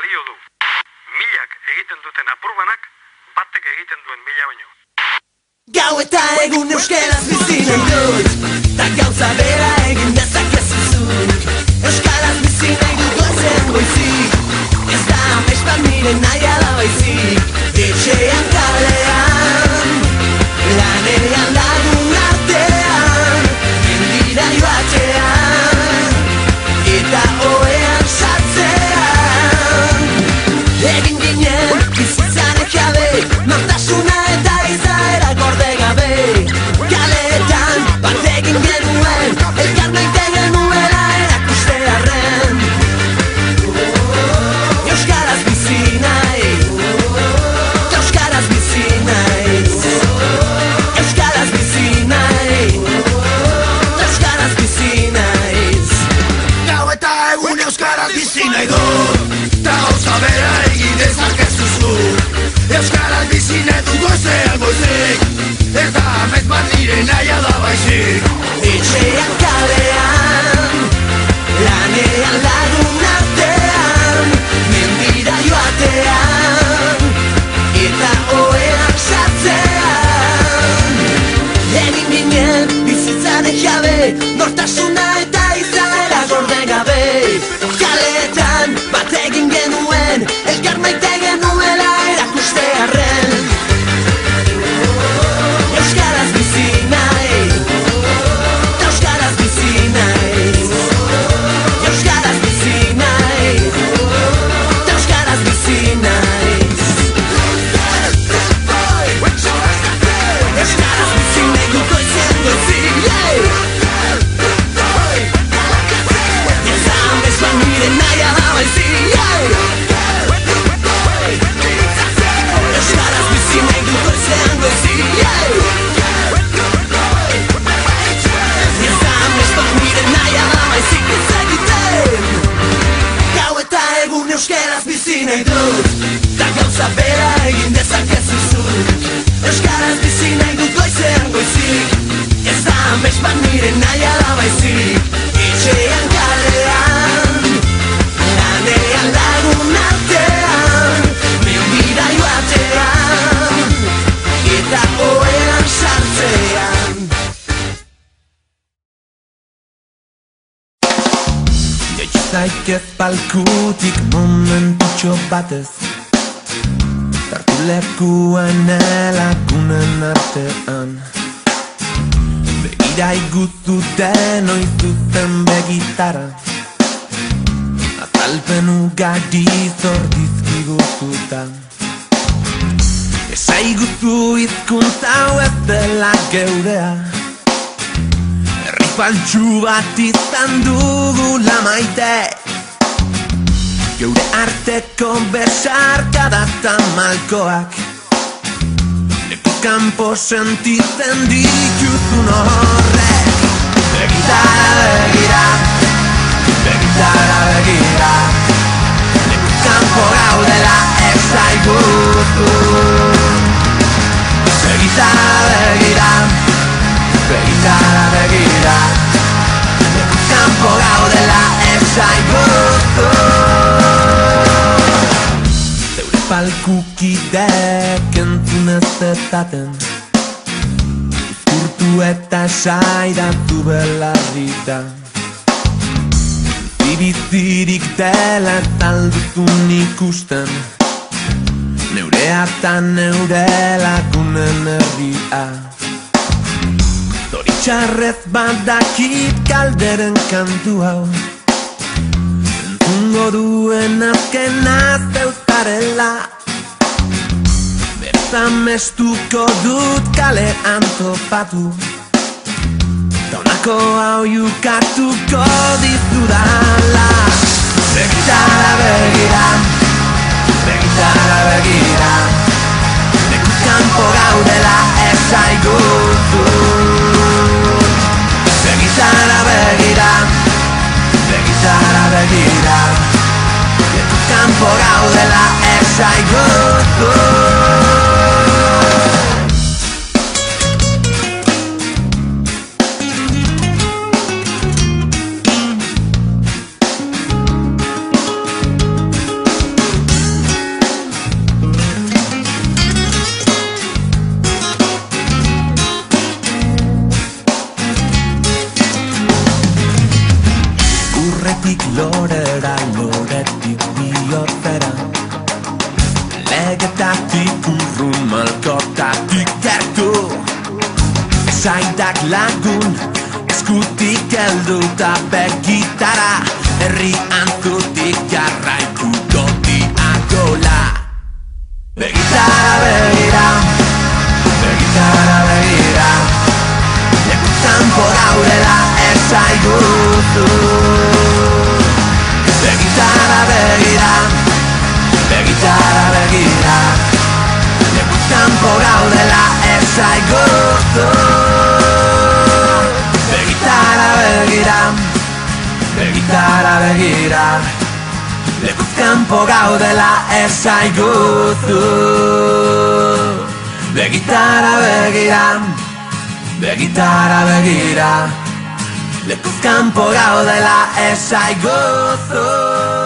balio du. Milak egiten duten apurbanak, batek egiten duen mila baino. Gau eta egun euskaraz bizi nahi dut, ta gauza bera egin dezakezu zuk. Euskaraz bizi nahi dut goizen goizik, ez da amespat nire nahi ala baizik. Etxean kalean, lanean lagun artean, mendira joatean, eta oean sartzean. Egin ginen bizitzaren jabe, nortasuna eta izaera gorde gabe. Kaletan bat egin genuen, elkar maite genuela erakustearren. Euskaraz bizi nahi, euskaraz bizi naiz. Euskaraz bizi nahi, euskaraz bizi naiz. Gau eta egun euskaraz bizi nahi dut, ta gauza bera egin dezakezu zuk. Euskaraz bizi nahi dut goizean goizik, ez da amets bat nire nahia da baizik. Etxean kalean, lanean lagun artean, mendira joatean, eta oean sartzean. Egin ginen bizitzaren jabe, nortasuna eta izaera gorde gabe. Kaletan bat egin genuen, elkar maite genuela erakustearren. Euskaraz bizi nahi, euskaraz bizi naiz. Euskaraz bizi nahi, euskaraz bizi naiz. Euskaraz bizi nahi dut goizean goizik, ez da amespat nire nahi ala baizik. Euskaraz bizi nahi dut goizean goizik, ez da amespat nire nahi ala baizik. Ez egiten gau eta egun euskaraz bizi nahi dut, ta gauza bera egin dezakezu zuk. Euskaraz bizi nahi dut goizean goizik, ez da amespat nire nahi ala baizik. Etxean kalean, lanean lagun artean, mendira joatean, eta oean sartzean. Jaitsi zaitez palkutik momentutxo batez, tartu lekuan elakunen artean. Begira iguzu denoi zuzen begitara, azalpen ugari zor dizkiguzuta. Esaiguzu hizkuntza hau ez dela geurea, herri faltsu bat izan dugula maite. Geure arteko besarkada eta malkoak, leku kanpo sentitzen dituzun horrek. Begitara begira, begitara begira, leku kanpo gaudela esaiguzu. Begitara begira, begitara begira, leku kanpo gaudela esaiguzu. Zeure palkukidek entzun ez dezaten, uzkurtu eta sairatu belarrita. Bizirik dela ez alduzun ikusten, neurea eta neure lagunen herria. Zoritxarrez badakit kalderen kantu hau, entzungo duen azkena zeuzarela. Beraz amestuko dut kalean topatu, ta honako hau jukatuko dizudala. Begitara begira, begitara begira, leku kanpo gaudela esaiguzu. Begitara begira, begitara begira, leku kanpo gaudela esaiguzu. lorera, loretik bihotzera. Legetatik urrun, malkotatik gertu. Zaidak lagun, eskutik heldu ta begitara. Herri antzutik jarraituko diagola. Begitara begira, begitara begira. Kanpo gaudela ezaiguzu. Begitara begira, begitara begira. Kanpo gaudela ezaiguzu. Begitara begira, begitara begira. Kanpo gaudela ezaiguzu. Begitara begira, begitara begira. Lekuz kanpo gaudela ezaiguzu.